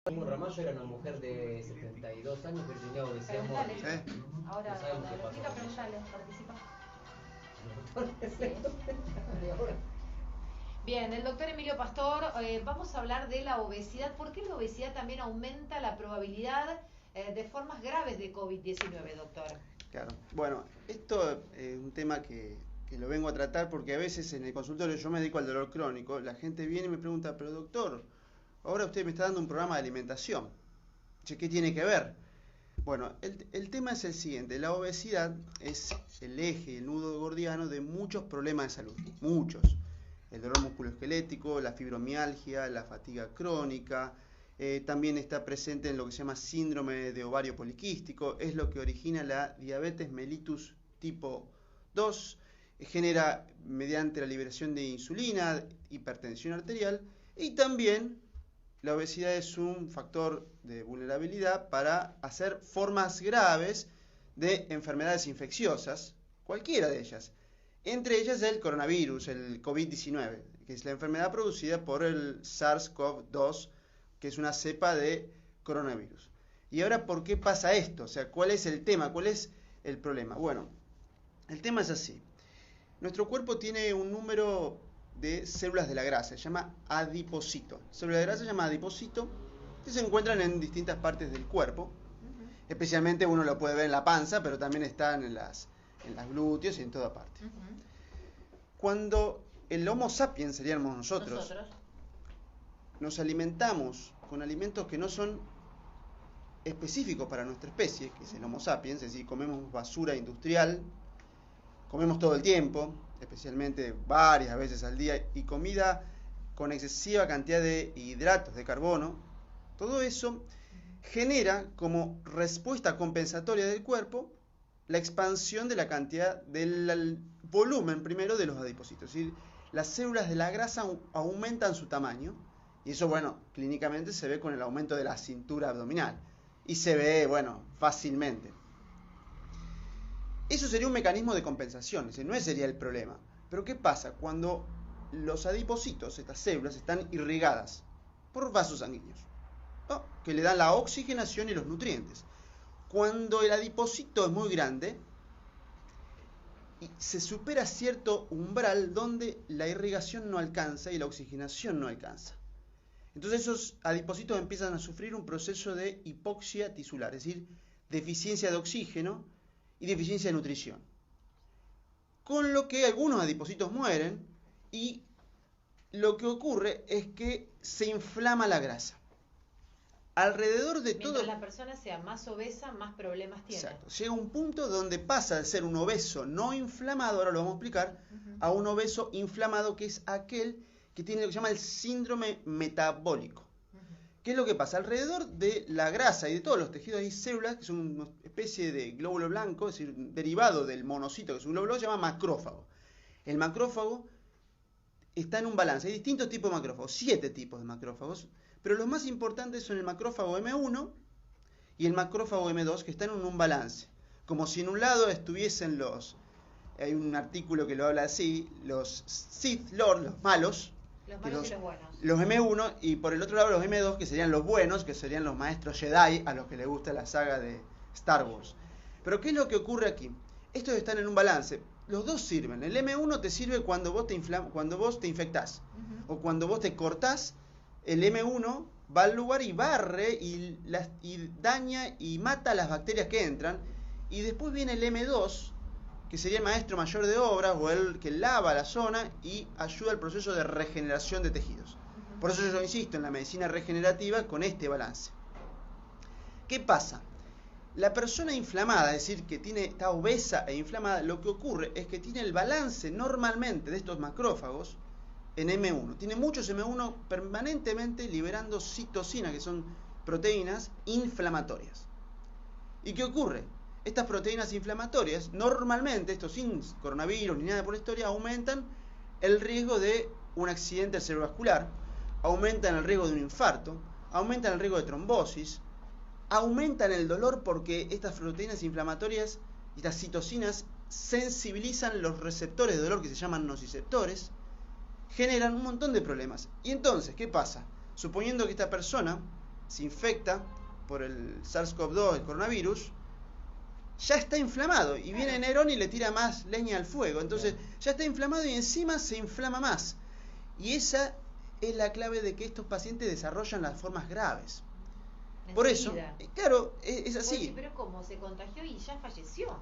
Ramallo era una mujer de 72 años que tenía obesidad mórbida. ¿Sí? Ahora no sabemos qué pasó. Bien, el doctor Emilio Pastor, vamos a hablar de la obesidad. ¿Por qué la obesidad también aumenta la probabilidad de formas graves de COVID-19, doctor? Claro, bueno, esto es un tema que lo vengo a tratar porque a veces en el consultorio, yo me dedico al dolor crónico, la gente viene y me pregunta, pero doctor, ahora usted me está dando un programa de alimentación. Che, ¿qué tiene que ver? Bueno, el tema es el siguiente, la obesidad es el eje, el nudo gordiano de muchos problemas de salud, muchos. El dolor musculoesquelético, la fibromialgia, la fatiga crónica, también está presente en lo que se llama síndrome de ovario poliquístico, es lo que origina la diabetes mellitus tipo 2, genera mediante la liberación de insulina, hipertensión arterial, y también la obesidad es un factor de vulnerabilidad para hacer formas graves de enfermedades infecciosas, cualquiera de ellas. Entre ellas el coronavirus, el COVID-19, que es la enfermedad producida por el SARS-CoV-2, que es una cepa de coronavirus. Y ahora, ¿por qué pasa esto? O sea, ¿cuál es el tema? ¿Cuál es el problema? Bueno, el tema es así. Nuestro cuerpo tiene un número de células de la grasa, se llama adipocito. Células de grasa se llama adipocito, que se encuentran en distintas partes del cuerpo. Especialmente uno lo puede ver en la panza, pero también están en las glúteos y en toda parte. Cuando el Homo sapiens, seríamos nosotros, nos alimentamos con alimentos que no son específicos para nuestra especie, que es el Homo sapiens, es decir, comemos basura industrial, comemos todo el tiempo, especialmente varias veces al día, y comida con excesiva cantidad de hidratos de carbono, todo eso genera como respuesta compensatoria del cuerpo la expansión de la cantidad del volumen primero de los adipocitos. Es decir, las células de la grasa aumentan su tamaño, y eso, bueno, clínicamente se ve con el aumento de la cintura abdominal, y se ve, bueno, fácilmente. Eso sería un mecanismo de compensación, ese no sería el problema. Pero ¿qué pasa? Cuando los adipocitos, estas células, están irrigadas por vasos sanguíneos, ¿no?, que le dan la oxigenación y los nutrientes. Cuando el adipocito es muy grande, se supera cierto umbral donde la irrigación no alcanza y la oxigenación no alcanza. Entonces esos adipocitos empiezan a sufrir un proceso de hipoxia tisular, es decir, deficiencia de oxígeno y deficiencia de nutrición. Con lo que algunos adipocitos mueren y lo que ocurre es que se inflama la grasa. Alrededor de todo... Mientras la persona sea más obesa, más problemas tiene. Exacto. Llega un punto donde pasa de ser un obeso no inflamado, ahora lo vamos a explicar, a un obeso inflamado, que es aquel que tiene lo que se llama el síndrome metabólico. ¿Qué es lo que pasa? Alrededor de la grasa y de todos los tejidos hay células que son una especie de glóbulo blanco, es decir, derivado del monocito, que es un glóbulo, se llama macrófago. El macrófago está en un balance. Hay distintos tipos de macrófagos, 7 tipos de macrófagos, pero los más importantes son el macrófago M1 y el macrófago M2, que están en un balance. Como si en un lado estuviesen hay un artículo que lo habla así, los Sith Lord, los malos, los malos y los buenos. Los M1, y por el otro lado los M2, que serían los buenos, que serían los maestros Jedi, a los que les gusta la saga de Star Wars. Pero ¿qué es lo que ocurre aquí? Estos están en un balance. Los dos sirven. El M1 te sirve cuando vos te infectás, o cuando vos te cortás. El M1 va al lugar y barre y daña y mata las bacterias que entran. Y después viene el M2, que sería el maestro mayor de obras, o el que lava la zona y ayuda al proceso de regeneración de tejidos. Por eso yo insisto en la medicina regenerativa con este balance. ¿Qué pasa? La persona inflamada, es decir, que está obesa e inflamada, lo que ocurre es que tiene el balance normalmente de estos macrófagos en M1. Tiene muchos M1 permanentemente liberando citocinas, que son proteínas inflamatorias. ¿Y qué ocurre? Estas proteínas inflamatorias, normalmente, esto sin coronavirus ni nada por la historia, aumentan el riesgo de un accidente cerebrovascular, aumentan el riesgo de un infarto, aumentan el riesgo de trombosis, aumentan el dolor porque estas proteínas inflamatorias y estas citocinas sensibilizan los receptores de dolor que se llaman nociceptores, generan un montón de problemas. Y entonces, ¿qué pasa? Suponiendo que esta persona se infecta por el SARS-CoV-2, el coronavirus, ya está inflamado y viene Nerón y le tira más leña al fuego. Entonces ya está inflamado y encima se inflama más. Y esa es la clave de que estos pacientes desarrollan las formas graves. Por eso, claro, es así. Oye, pero ¿cómo? Se contagió y ya falleció.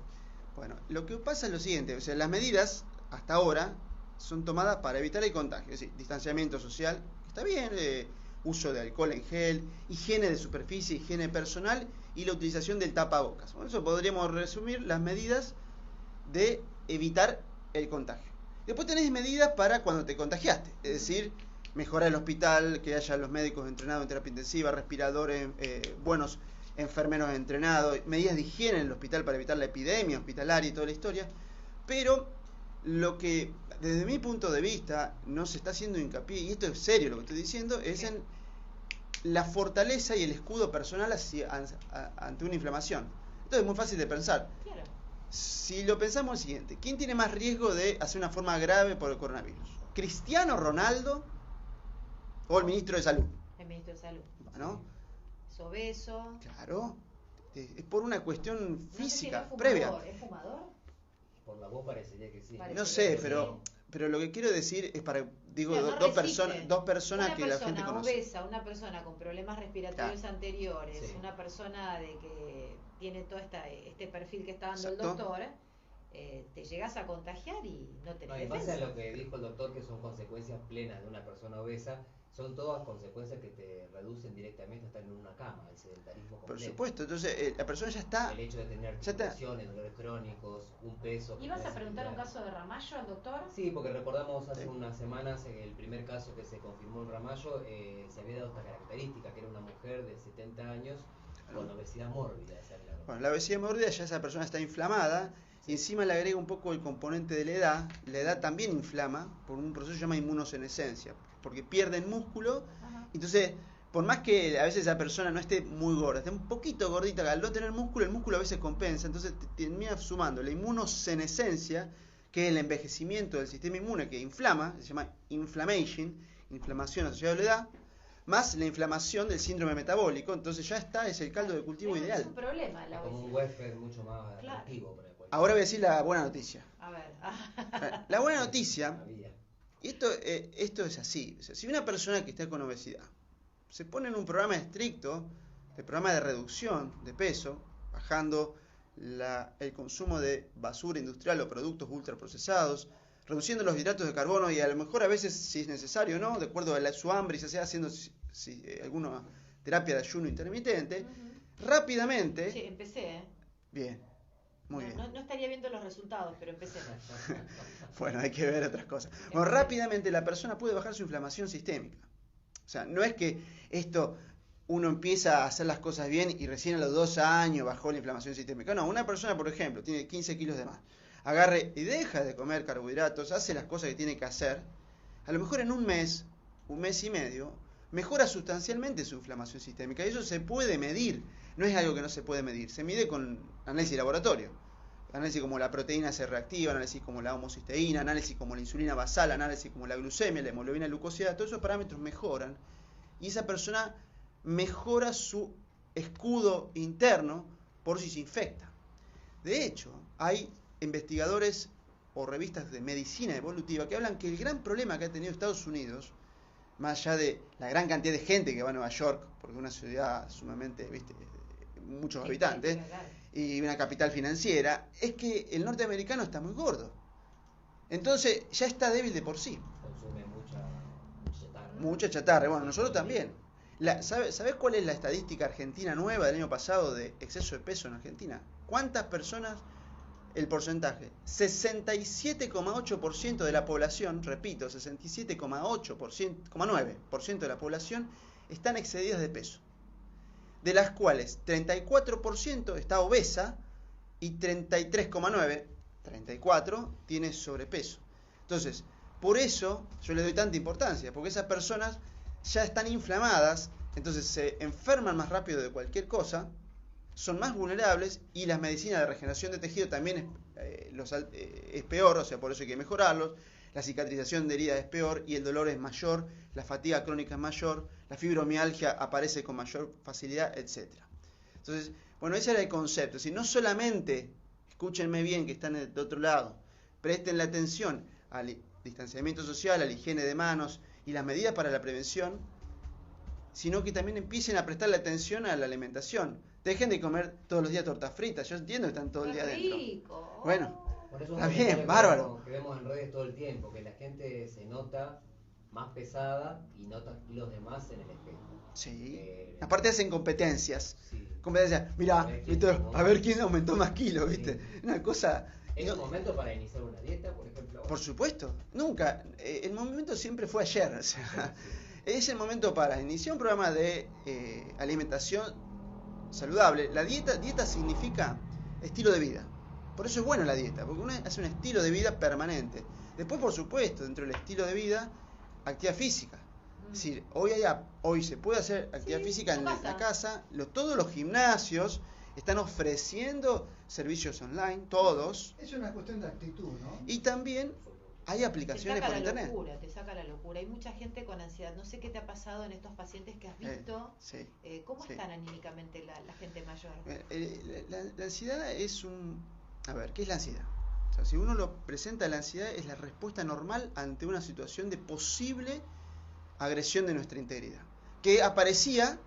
Bueno, lo que pasa es lo siguiente, o sea, las medidas hasta ahora son tomadas para evitar el contagio, es decir, distanciamiento social, está bien, uso de alcohol en gel, higiene de superficie, higiene personal y la utilización del tapabocas. Con eso podríamos resumir las medidas de evitar el contagio. Después tenés medidas para cuando te contagiaste, es decir, mejorar el hospital, que haya los médicos entrenados en terapia intensiva, respiradores, buenos enfermeros entrenados, medidas de higiene en el hospital para evitar la epidemia hospitalaria y toda la historia. Pero lo que desde mi punto de vista no se está haciendo hincapié, y esto es serio lo que estoy diciendo, es en la fortaleza y el escudo personal ante una inflamación. Esto es muy fácil de pensar. Claro. Si lo pensamos es lo siguiente, ¿quién tiene más riesgo de hacer una forma grave por el coronavirus? ¿Cristiano Ronaldo o el ministro de Salud? El ministro de Salud. Bueno, es obeso. Claro, es por una cuestión física no sé si previa. ¿Es fumador? Por la voz parecería que sí. No sé, pero lo que quiero decir es para, digo, Claro, dos personas una que la gente persona conoce. obesa, una persona con problemas respiratorios anteriores, Sí. una persona de que tiene todo este perfil que está dando Exacto. el doctor, te llegas a contagiar y no tenés No, en base defensa. a lo que dijo el doctor, que son consecuencias plenas de una persona obesa, son todas consecuencias que te reducen directamente a estar en una cama, el sedentarismo completo. Por supuesto, entonces la persona ya está. El hecho de tener Ya está. articulaciones, dolores crónicos, un peso. que ¿Ibas a tenés preguntar un similar. caso de Ramallo al doctor? Sí, porque recordamos hace Sí. unas semanas el primer caso que se confirmó en Ramallo, se había dado esta característica, que era una mujer de 70 años con obesidad mórbida, esa era la- Bueno, la obesidad mórbida ya esa persona está inflamada y encima le agrega un poco el componente de la edad también inflama por un proceso que se llama inmunosenescencia, porque pierden músculo. Ajá. Entonces, por más que a veces esa persona no esté muy gorda, esté un poquito gordita, al no tener músculo, el músculo a veces compensa, entonces termina sumando la inmunosenescencia, que es el envejecimiento del sistema inmune que inflama, se llama inflammation, inflamación asociada a la edad, más la inflamación del síndrome metabólico, entonces ya está, es el caldo de cultivo Es ideal. un problema la Es como un obesidad. welfare mucho más Claro. atractivo para cualquier Ahora voy a decir la buena noticia. A ver. La buena noticia, había. y esto es así, o sea, si una persona que está con obesidad se pone en un programa estricto, el programa de reducción de peso, bajando el consumo de basura industrial o productos ultraprocesados, reduciendo los hidratos de carbono y a lo mejor a veces, si es necesario, ¿no? De acuerdo a su hambre y se sea haciendo alguna terapia de ayuno intermitente, rápidamente, Sí, empecé, bien, muy bien. No estaría viendo los resultados, pero empecé. Bueno, hay que ver otras cosas. Bueno, rápidamente la persona puede bajar su inflamación sistémica. O sea, no es que esto uno empieza a hacer las cosas bien y recién a los 2 años bajó la inflamación sistémica. No, una persona, por ejemplo, tiene 15 kilos de más, agarre y deja de comer carbohidratos, hace las cosas que tiene que hacer, a lo mejor en un mes y medio, mejora sustancialmente su inflamación sistémica. Y eso se puede medir, no es algo que no se puede medir, se mide con análisis de laboratorio. Análisis como la proteína C reactiva, análisis como la homocisteína, análisis como la insulina basal, análisis como la glucemia, la hemoglobina glucosidada, todos esos parámetros mejoran y esa persona mejora su escudo interno por si se infecta. De hecho, hay investigadores o revistas de medicina evolutiva que hablan que el gran problema que ha tenido Estados Unidos, más allá de la gran cantidad de gente que va a Nueva York, porque es una ciudad sumamente, muchos habitantes, y una capital financiera, es que el norteamericano está muy gordo. Entonces ya está débil de por sí. Consume mucha chatarra. Mucha chatarra. Bueno, nosotros también. ¿Sabés cuál es la estadística argentina nueva del año pasado de exceso de peso en Argentina? ¿Cuántas personas? El porcentaje. 67,8% de la población, repito, 67,9% de la población están excedidas de peso. De las cuales 34% está obesa y 34 tiene sobrepeso. Entonces, por eso yo le doy tanta importancia, porque esas personas ya están inflamadas, entonces se enferman más rápido de cualquier cosa, son más vulnerables y las medicinas de regeneración de tejido también es peor, o sea, por eso hay que mejorarlos. la cicatrización de heridas es peor y el dolor es mayor, la fatiga crónica es mayor, la fibromialgia aparece con mayor facilidad, etc. Entonces, bueno, ese era el concepto. Si no solamente, escúchenme bien que están del otro lado, presten la atención al distanciamiento social, a la higiene de manos y las medidas para la prevención, sino que también empiecen a prestarle atención a la alimentación. Dejen de comer todos los días tortas fritas. Yo entiendo que están todo el día adentro. Rico. Bueno, Por eso está es un bien, comentario bárbaro. que vemos en redes todo el tiempo, que la gente se nota más pesada y nota kilos de más en el espejo. Sí. Aparte hacen competencias. Sí. Competencias. Mira, a ver quién aumentó más kilos, ¿viste? Sí. Una cosa. ¿Es un momento para iniciar una dieta, por ejemplo? Por supuesto, nunca. El momento siempre fue ayer. O sea, es el momento para iniciar un programa de alimentación saludable. La dieta significa estilo de vida. Por eso es bueno la dieta, porque uno hace un estilo de vida permanente. Después, por supuesto, dentro del estilo de vida, actividad física. Es decir, hoy se puede hacer actividad física en la casa. Todos los gimnasios están ofreciendo servicios online, todos. Es una cuestión de actitud, ¿no? Y también hay aplicaciones por internet. Te saca la locura. Hay mucha gente con ansiedad. No sé qué te ha pasado en estos pacientes que has visto. Sí, ¿Cómo están anímicamente la gente mayor? La ansiedad es un... A ver, ¿qué es la ansiedad? O sea, si uno lo presenta, la ansiedad es la respuesta normal ante una situación de posible agresión de nuestra integridad, que aparecía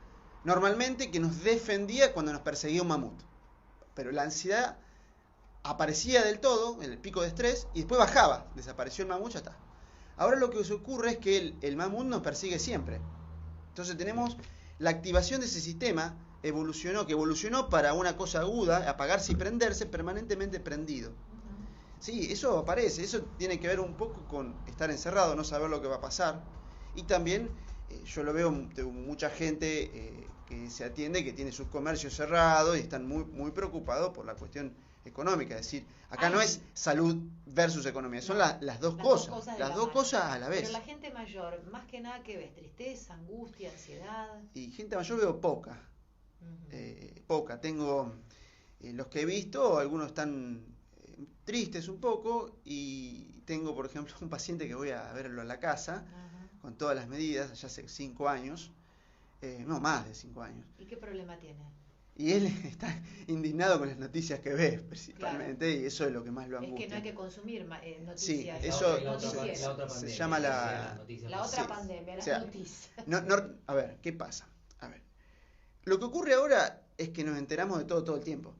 normalmente, que nos defendía cuando nos perseguía un mamut. Pero la ansiedad aparecía del todo, en el pico de estrés, y después bajaba, desapareció el mamut, ya está. Ahora lo que ocurre es que el mamut nos persigue siempre. Entonces tenemos la activación de ese sistema, que evolucionó para una cosa aguda, apagarse y prenderse, permanentemente prendido. Sí, eso aparece, eso tiene que ver un poco con estar encerrado, no saber lo que va a pasar. Y también yo lo veo mucha gente que se atiende, que tiene sus comercios cerrados y están muy, muy preocupados por la cuestión económica. Es decir, acá no es salud versus economía, son las dos cosas a la vez. Pero la gente mayor, más que nada, ¿qué ves? ¿Tristeza, angustia, ansiedad? Y gente mayor veo poca. Poca. Tengo los que he visto, algunos están tristes un poco, y tengo, por ejemplo, un paciente que voy a verlo a la casa, con todas las medidas, ya hace 5 años, no, más de 5 años. ¿Y qué problema tiene? Y él está indignado con las noticias que ve, principalmente, claro. Y eso es lo que más lo angustia. Es que no hay que consumir noticias. Sí, eso se llama la otra pandemia, las noticias. A ver, ¿qué pasa? A ver, lo que ocurre ahora es que nos enteramos de todo el tiempo.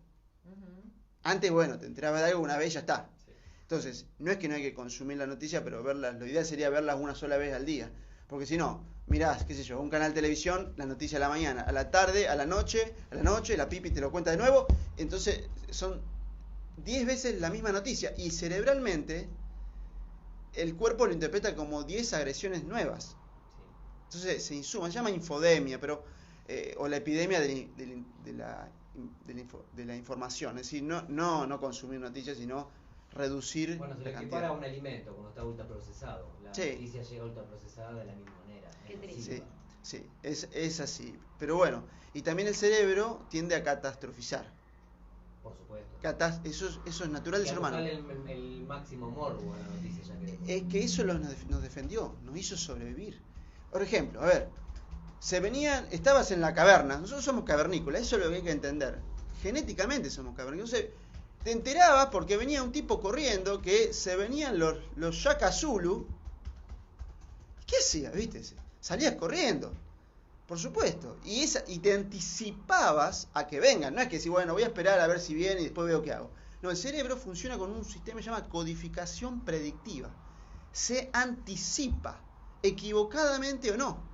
Antes, bueno, te enterabas de algo una vez y ya está. Entonces, no es que no hay que consumir la noticia, pero verlas, lo ideal sería verlas una sola vez al día. Porque si no, mirás, qué sé yo, un canal de televisión, la noticia a la mañana, a la tarde, a la noche, la pipi te lo cuenta de nuevo. Entonces, son 10 veces la misma noticia. Y cerebralmente, el cuerpo lo interpreta como 10 agresiones nuevas. Entonces, se llama infodemia, pero o la epidemia de la información. Es decir, no consumir noticias, sino reducir se le equipara a un alimento cuando está ultraprocesado. La noticia llega ultraprocesada de la misma manera. Qué triste. Sí, es así. Pero bueno, y también el cerebro tiende a catastrofizar. Por supuesto. Eso es natural del ser humano. El máximo morbo en la noticia, ya que... Es que eso nos defendió, nos hizo sobrevivir. Por ejemplo, a ver, estabas en la caverna, nosotros somos cavernícolas, eso es lo que hay que entender. Genéticamente somos cavernícolas. Entonces, te enterabas porque venía un tipo corriendo, que se venían los Shaka Zulu. ¿Qué hacías? ¿Viste? Salías corriendo, por supuesto. Y te anticipabas a que vengan. No es que si, bueno, voy a esperar a ver si viene y después veo qué hago. No, el cerebro funciona con un sistema que se llama codificación predictiva. Se anticipa, equivocadamente o no.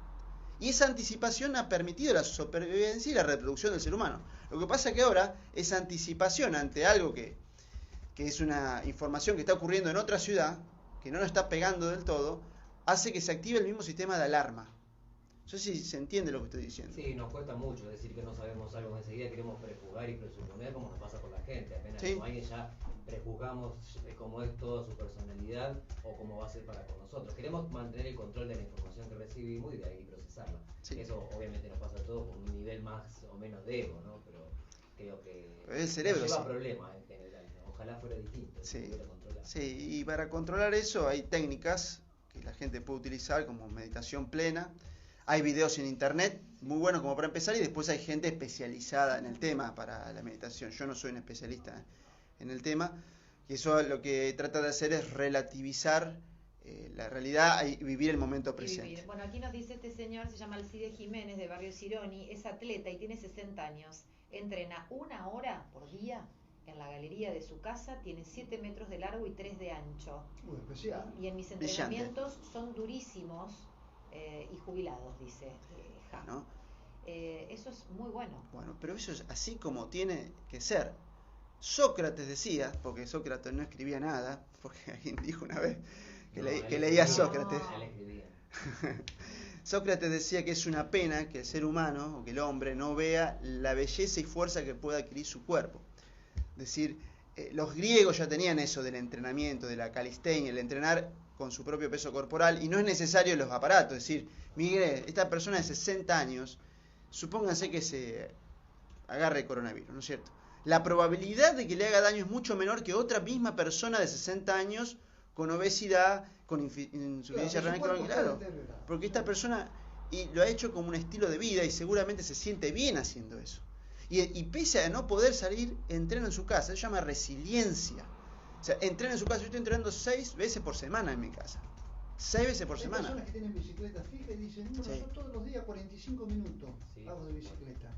Y esa anticipación ha permitido la supervivencia y la reproducción del ser humano. Lo que pasa es que ahora esa anticipación ante algo que es una información que está ocurriendo en otra ciudad, que no nos está pegando del todo, hace que se active el mismo sistema de alarma. No sé si se entiende lo que estoy diciendo. Sí, nos cuesta mucho decir que no sabemos algo, enseguida queremos prejuzgar y presuponer, como nos pasa con la gente. Apenas alguien ya prejuzgamos cómo es toda su personalidad o cómo va a ser para con nosotros. Queremos mantener el control de la información que recibimos y de ahí procesarla. Sí. Eso obviamente nos pasa a todos con un nivel más o menos de ego, ¿no? Pero creo que el cerebro nos lleva a problemas en general, ¿no? Ojalá fuera distinto, Sí. se pudiera controlar. Sí, y para controlar eso hay técnicas que la gente puede utilizar como meditación plena. Hay videos en internet muy buenos como para empezar y después hay gente especializada en el tema para la meditación. Yo no soy un especialista en el tema y eso lo que trata de hacer es relativizar la realidad y vivir el momento presente. Bueno, aquí nos dice este señor, se llama Alcide Jiménez de Barrio Cironi, es atleta y tiene 60 años. Entrena 1 hora por día en la galería de su casa, tiene 7 metros de largo y 3 de ancho. Muy especial. Y en mis entrenamientos son durísimos y jubilados, dice Ja. ¿No? Eso es muy bueno. Bueno, pero eso es así como tiene que ser. Sócrates decía, porque Sócrates no escribía nada, porque alguien dijo una vez que leía a Sócrates. Él escribía. Sócrates decía que es una pena que el ser humano o que el hombre no vea la belleza y fuerza que puede adquirir su cuerpo. Es decir, los griegos ya tenían eso del entrenamiento, de la calistenia, el entrenar con su propio peso corporal, y no es necesario los aparatos. Es decir, Miguel, esta persona de 60 años, supónganse que se agarre coronavirus, ¿no es cierto? La probabilidad de que le haga daño es mucho menor que otra misma persona de 60 años con obesidad, con insuficiencia renal crónica, claro, porque esta persona y lo ha hecho como un estilo de vida y seguramente se siente bien haciendo eso. Y pese a no poder salir, entrena en su casa. Eso se llama resiliencia. O sea, entrena en su casa. Yo estoy entrenando 6 veces por semana en mi casa. 6 veces por semana. Hay personas que tienen bicicleta fija y dicen, bueno, Sí. yo todos los días 45 minutos hago de bicicleta.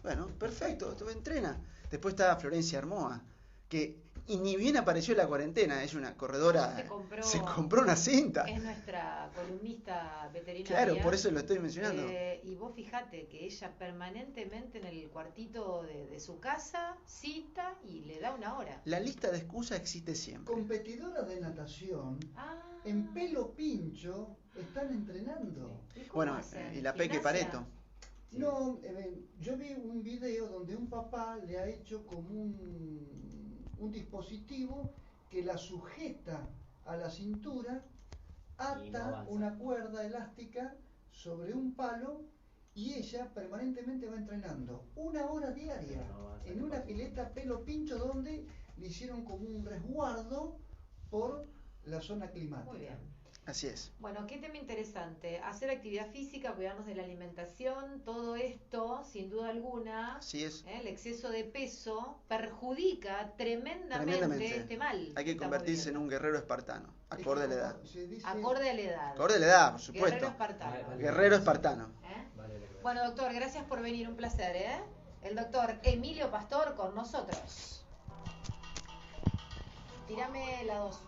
Bueno, perfecto, tú entrena. Después está Florencia Armoa, que y ni bien apareció la cuarentena, es una corredora, se compró una cinta. Es nuestra columnista veterinaria. Claro, por eso lo estoy mencionando. Y vos fijate que ella permanentemente en el cuartito de su casa cita y le da 1 hora. La lista de excusas existe siempre. Competidoras de natación, en pelo pincho, están entrenando. ¿Y cómo Bueno, hacen? y la Peque ¿Gimnasia? Pareto. No, yo vi un video donde un papá le ha hecho como un dispositivo que la sujeta a la cintura, ata una cuerda elástica sobre un palo y ella permanentemente va entrenando 1 hora diaria en una pileta pelo pincho donde le hicieron como un resguardo por la zona climática. Muy bien. Así es. Bueno, qué tema interesante. Hacer actividad física, cuidarnos de la alimentación, todo esto, sin duda alguna, Así es. el exceso de peso perjudica tremendamente este mal. Hay que convertirse en un guerrero espartano, acorde a la edad. Acorde a la edad. Acorde a la edad, por supuesto. Guerrero espartano. Guerrero espartano. Bueno, doctor, gracias por venir, un placer, ¿eh? El doctor Emilio Pastor con nosotros. Tírame la 2.